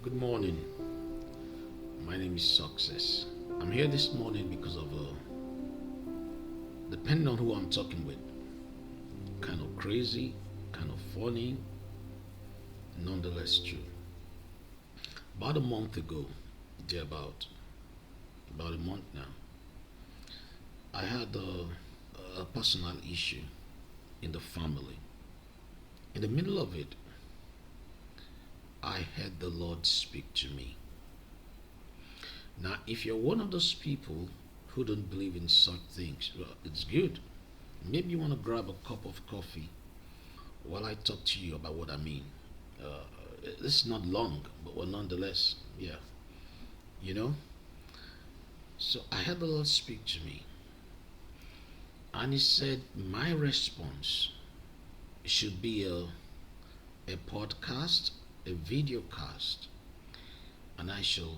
Good morning. My name is Success. I'm here this morning because of, depending on who I'm talking with, kind of crazy, kind of funny, nonetheless true. About a month ago, yeah, about a month now, I had a personal issue in the family. In the middle of it, I heard the Lord speak to me. Now, if you're one of those people who don't believe in such things, well, it's good. Maybe you want to grab a cup of coffee while I talk to you about what I mean. Uh, this is not long, but well, nonetheless, yeah, you know. So I had the Lord speak to me, and He said my response should be a podcast, a video cast, and I shall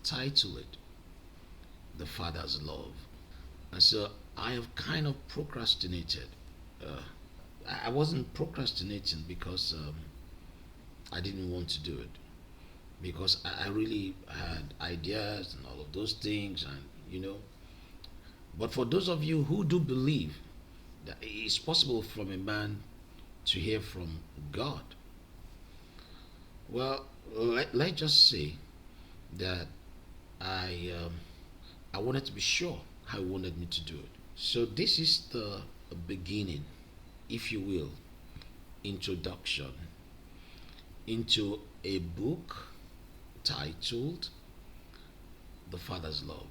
title it "The Father's Love." And so I have kind of procrastinated. Uh, I wasn't procrastinating because I didn't want to do it, because I really had ideas and all of those things, and you know. But for those of you who do believe that it's possible from a man to hear from God, well, let's just say that I um, I wanted to be sure how He wanted me to do it. So this is the beginning, if you will, introduction into a book titled The Father's Love.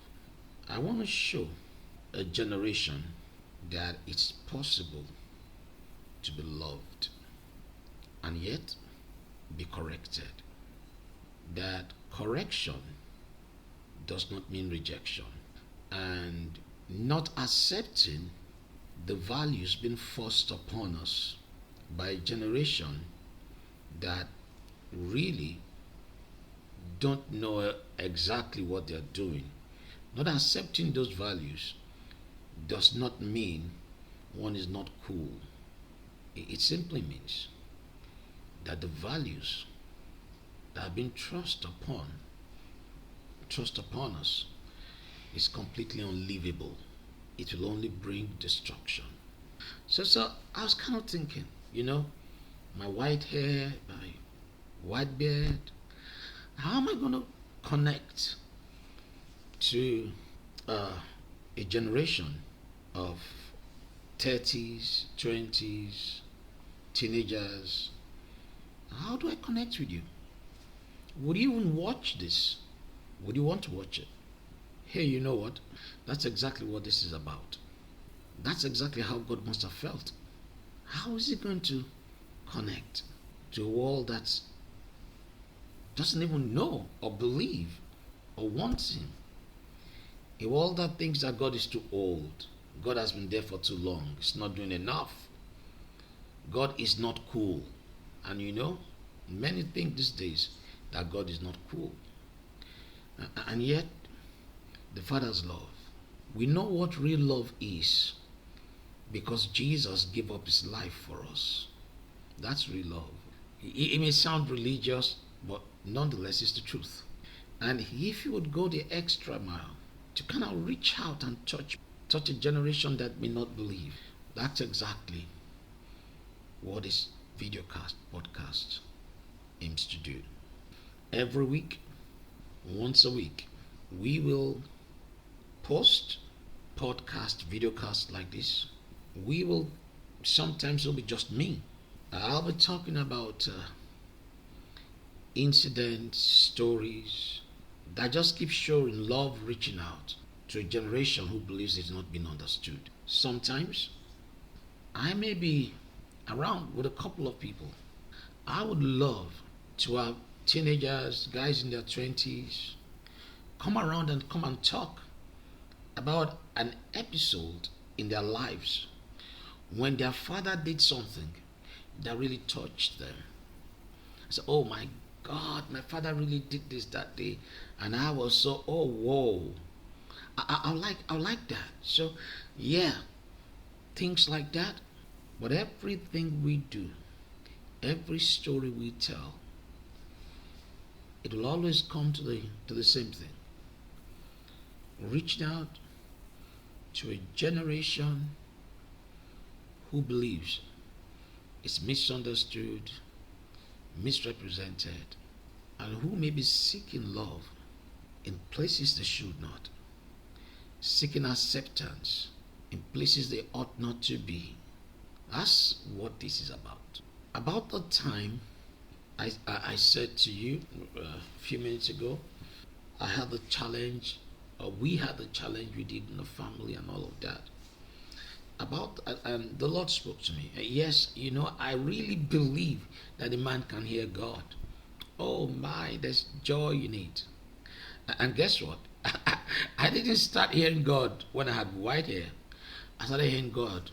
I want to show a generation that it's possible to be loved and yet be corrected. That correction does not mean rejection, and not accepting the values being forced upon us by a generation that really don't know exactly what they're doing. Not accepting those values does not mean one is not cool. It simply means that the values that have been thrust upon us is completely unlivable. It will only bring destruction. So I was kind of thinking, my white hair, my white beard, how am I going to connect to uh, a generation of 30s, 20s, teenagers? How do I connect with you? Would you even watch this? Would you want to watch it? Hey, you know what? That's exactly what this is about. That's exactly how God must have felt. How is He going to connect to a world that doesn't even know or believe or wants Him? A world that thinks that God is too old. God has been there for too long. It's not doing enough. God is not cool. And many think these days that God is not cool. And yet, the Father's love. We know what real love is because Jesus gave up His life for us. That's real love. It may sound religious, but nonetheless, it's the truth. And if you would go the extra mile to kind of reach out and touch a generation that may not believe, that's exactly what this podcast aims to do. Every week, once a week, we will post podcast, videocast like this. We will, sometimes it'll be just me. I'll be talking about incidents, stories that just keep showing love reaching out to a generation who believes it's not been understood. Sometimes I may be around with a couple of people. I would love to have teenagers, guys in their 20s, come around and come and talk about an episode in their lives when their father did something that really touched them. So, oh my God, my father really did this that day, and I was so, oh whoa. I like that. So yeah, things like that. But everything we do, every story we tell, it will always come to the same thing. Reaching out to a generation who believes it's misunderstood, misrepresented, and who may be seeking love in places they should not, seeking acceptance in places they ought not to be. That's what this is about. About the time I said to you a few minutes ago, I had the challenge, or we had the challenge we did in the family and all of that. And the Lord spoke to me. Yes, I really believe that a man can hear God. Oh my, there's joy in it. And guess what? I didn't start hearing God when I had white hair. I started hearing God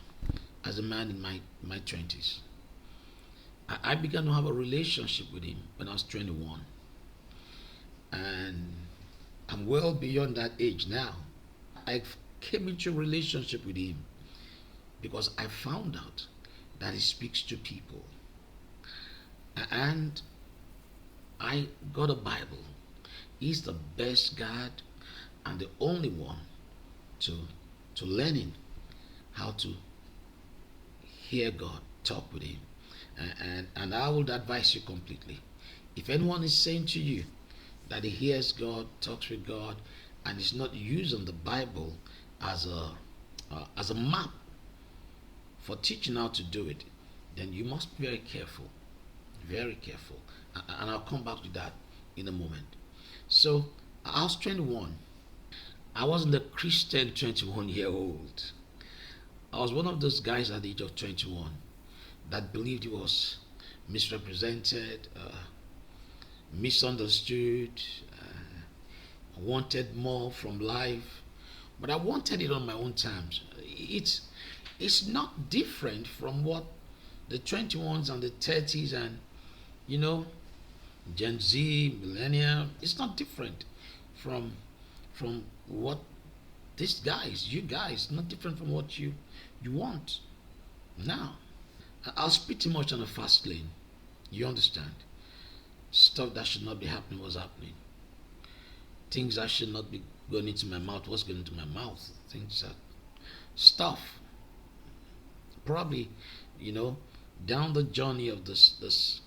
as a man in my 20s. I began to have a relationship with him when I was 21. And I'm well beyond that age now. I came into a relationship with him because I found out that he speaks to people. And I got a Bible. He's the best guide and the only one to learning how to hear God, talk with him. And I would advise you completely. If anyone is saying to you that he hears God, talks with God, and is not using the Bible as a map for teaching how to do it, then you must be very careful. Very careful. And I'll come back to that in a moment. So, I was 21. I wasn't a Christian 21-year-old. I was one of those guys at the age of 21 that believed he was misrepresented, misunderstood, wanted more from life. But I wanted it on my own terms. It's not different from what the 21s and the 30s and, Gen Z, millennial, it's not different from what these guys, you guys, not different from what you want. Now, I was pretty much on a fast lane. You understand? Stuff that should not be happening was happening. Things that should not be going into my mouth was going into my mouth. Things that stuff. Probably, down the journey of this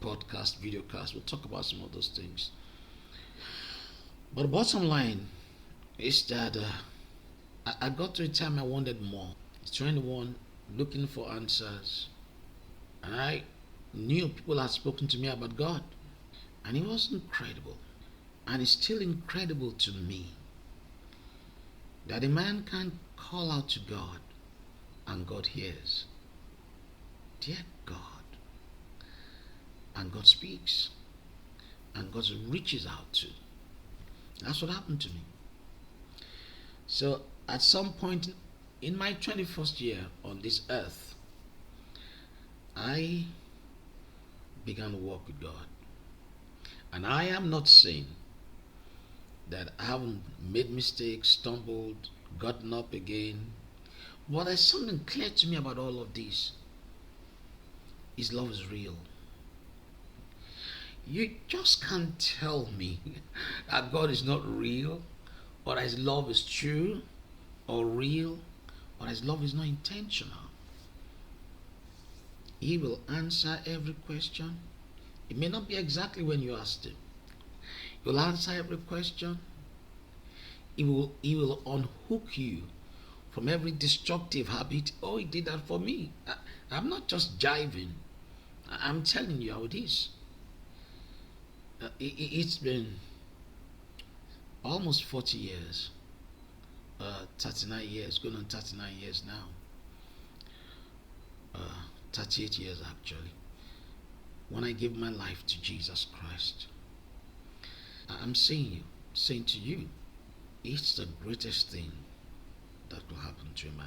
podcast, videocast, we'll talk about some of those things. But the bottom line is that I got to a time I wanted more. 21, looking for answers. And I knew people had spoken to me about God. And it was incredible. And it's still incredible to me that a man can call out to God and God hears. Dear God. And God speaks. And God reaches out to. That's what happened to me. So at some point in my 21st year on this earth, I began to walk with God. And I am not saying that I haven't made mistakes, stumbled, gotten up again. But there's something clear to me about all of this. His love is real. You just can't tell me that God is not real, or that His love is true, or real, or that His love is not intentional. He will answer every question. It may not be exactly when you asked Him. He will answer every question. He will unhook you from every destructive habit. Oh, He did that for me. I'm not just jiving. I'm telling you how it is. It's been almost 40 years, 39 years, going on 39 years now, 38 years actually, when I gave my life to Jesus Christ. I'm saying to you, it's the greatest thing that will happen to a man.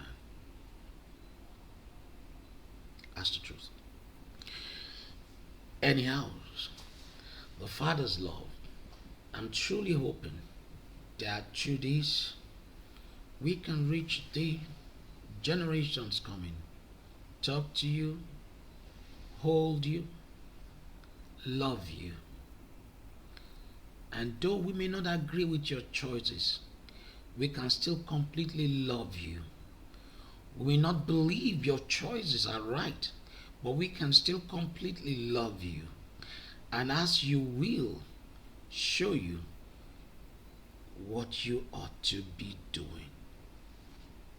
That's the truth. Anyhow, the Father's love, I'm truly hoping that through this we can reach the generations coming, talk to you, hold you, love you, And though we may not agree with your choices, we can still completely love you. We may not believe your choices are right, but we can still completely love you. And as you will, show you what you ought to be doing.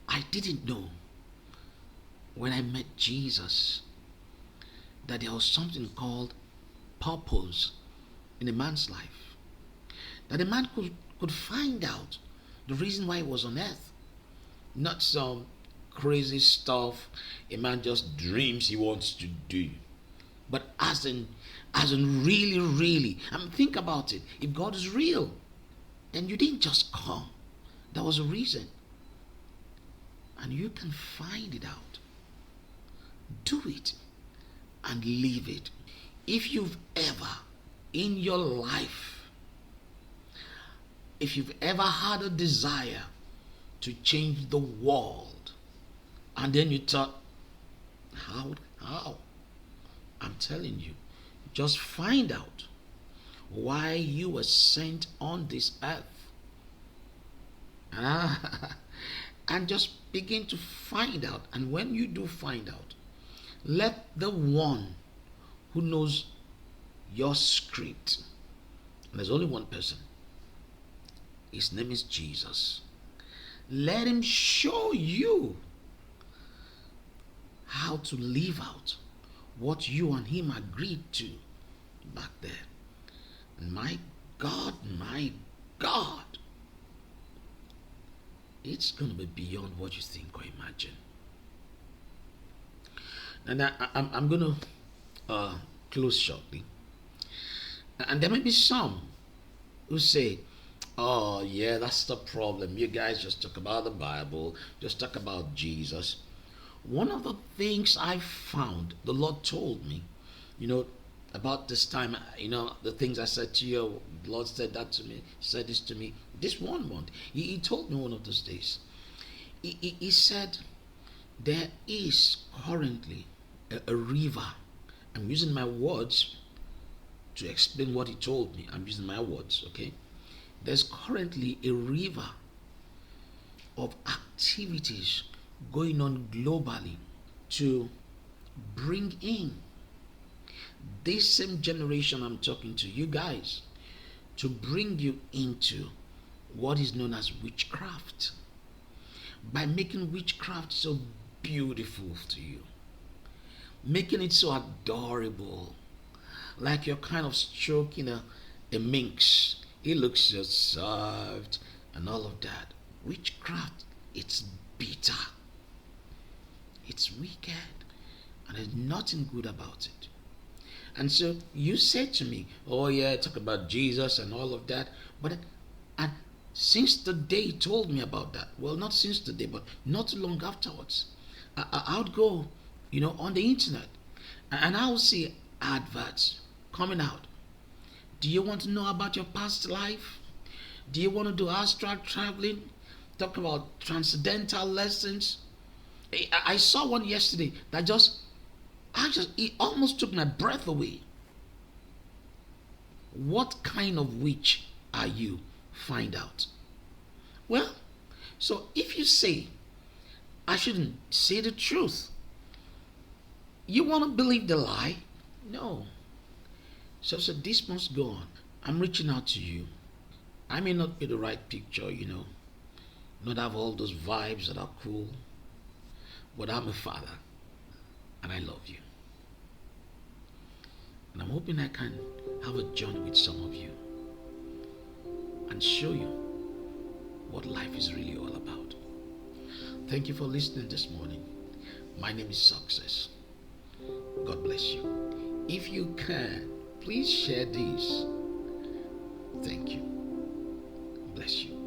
I didn't know when I met Jesus that there was something called purpose in a man's life. That a man could find out the reason why he was on earth. Not some crazy stuff a man just dreams he wants to do. But as in really, really. Think about it. If God is real, then you didn't just come. There was a reason. And you can find it out. Do it and live it. If you've ever in your life, if you've ever had a desire to change the world, and then you thought, how? I'm telling you, just find out why you were sent on this earth. And just begin to find out. And when you do find out, let the one who knows your script, and there's only one person, his name is Jesus, let him show you how to live out what you and him agreed to back there. And my God, it's going to be beyond what you think or imagine. And I'm going to close shortly. And there may be some who say, oh yeah, that's the problem. You guys just talk about the Bible, just talk about Jesus. One of the things I found, the Lord told me, about this time, the things I said to you, the Lord said that to me, said this to me, this 1 month. He told me one of those days. He said, there is currently a river. I'm using my words to explain what he told me. I'm using my words, okay? There's currently a river of activities going on globally to bring in this same generation I'm talking to, you guys, to bring you into what is known as witchcraft, by making witchcraft so beautiful to you, making it so adorable, like you're kind of stroking a minx. It looks so soft and all of that. Witchcraft, it's bitter, it's wicked, and there's nothing good about it. And so you said to me, oh yeah, talk about Jesus and all of that. But and since the day he told me about that, well, not since the day, but not too long afterwards, I would go, on the internet, and I would see adverts coming out. Do you want to know about your past life? Do you want to do astral traveling? Talk about transcendental lessons. I saw one yesterday that it almost took my breath away. What kind of witch are you? Find out. Well, so if you say I shouldn't say the truth, you want to believe the lie? No. So this must go on. I'm reaching out to you. I may not be the right picture, not have all those vibes that are cool, but I'm a father and I love you. And I'm hoping I can have a journey with some of you and show you what life is really all about. Thank you for listening this morning. My name is Success. God bless you. If you can, please share this. Thank you. Bless you.